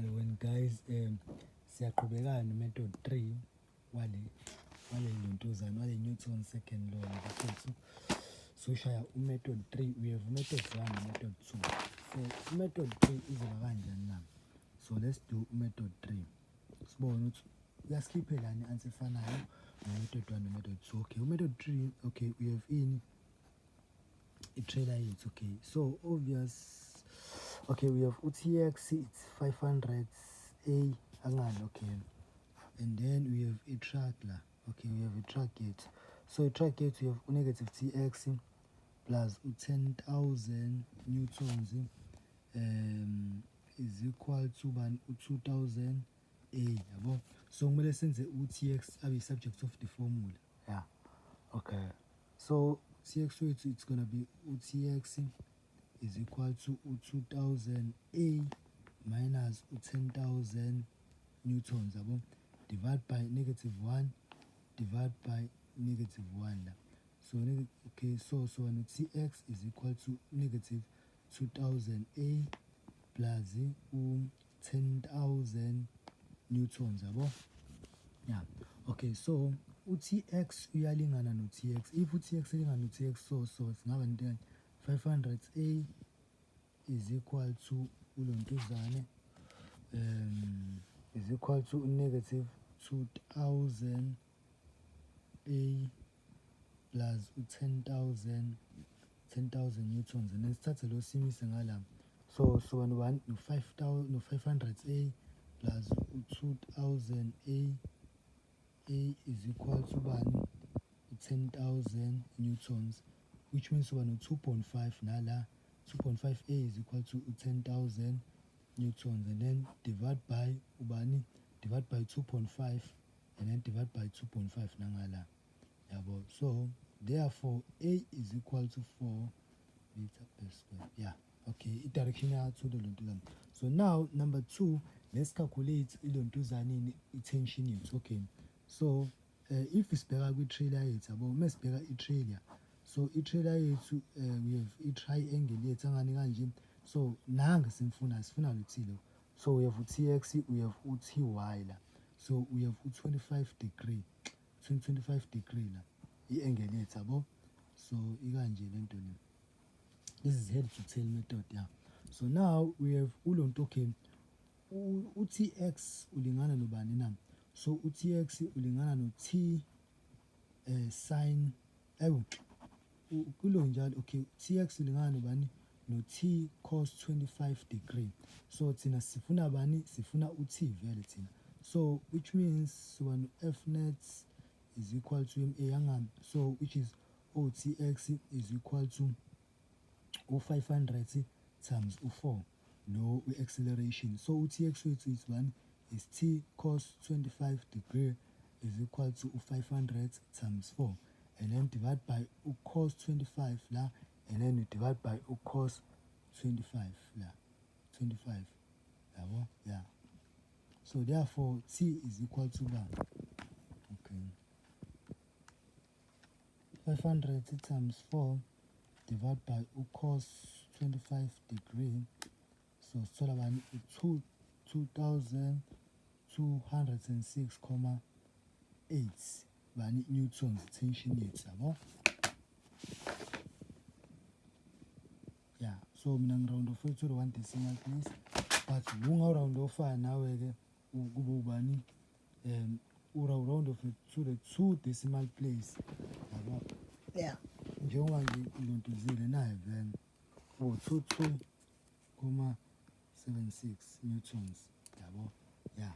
When guys siyaqhubekana no-method 3 wale lontuzana wale Newton second law mfethu. So shaya method 3, we have method 1 and method 2. So method 3 izoba kanjani na? So let's do method 3. Sibone ukuthi uyasikhiphelana i-answer efanayo no-method 1 no-method 2. Okay, method 3, okay, we have in i-trailer yethu. Okay, so obvious. Okay, we have UTX, it's 500 A angani, okay, and then we have a track la. Okay, we have a track gate. So a track gate, we have negative TX plus 10,000 newtons is equal to 2,000 A yabo. So kumele senze UTX abe subject of the formula. Yeah, okay, so TX rate, it's gonna be UTX is equal to 2,000 A minus 10,000 newtons yabo, divide by -1, divide by -1. So okay, so when TX is equal to negative 2,000 A plus 10,000 newtons yabo. Yeah, okay, so UTX uyalingana no TX. If UTX ilingana no TX, so singaba then 500 A is equal to ulontuzane is equal to negative 2,000 A plus 10,000 newtons, and then start lo simise ngala. So 500 A plus 2,000 A is equal to 10,000 newtons, which means 2.5 nala. 2.5 A is equal to 10,000 newtons, and then divide by 2.5, and then divide by 2.5 nangala yabo. So therefore A is equal to 4 meter per square. Yeah, okay, direction to the lontuzane. So now number 2, let's calculate ilontuzane tension yethu. Okay, so if sibheka kwi-trailer yethu yabo, mesibheka i-trailer, so i-trailer yethu we have i-triangle yethu angani kanje. So nanga sifuna luthile. So we have uTX, we have uTY la. So we have 25 degree la i-angle yethu yabo. So ikanje lento le. This is head to tail method. Yeah, so now we have ulonto. Okay, uTX ulingana nobani na? So uTX ulingana no T sin kulo njalo. Okay, TX ulingana nobani? No T cos 25 degree. So thina sifuna bani? Sifuna uT vele thina. So which means F net is equal to MA yangam. So which is OTX is equal to 500 times 4 no acceleration. So UTX is one is T cos 25 degree is equal to 500 times 4, and then divide by cos 25 la, and then you divide by cos 25 la 25. Yeah, so therefore T is equal to 1. Okay, 500 times 4 divided by cos 25 degree. So it's all about 2,206,8 newtons tension yethu yabo. Yeah, so mina ngiround off to the 1 decimal place, but ungaround off nawe ke kube ubani round off to the 2 decimal place yabo. Yeah, njengoba nje ulontuzile naye then 22,76 newtons yabo. Yeah.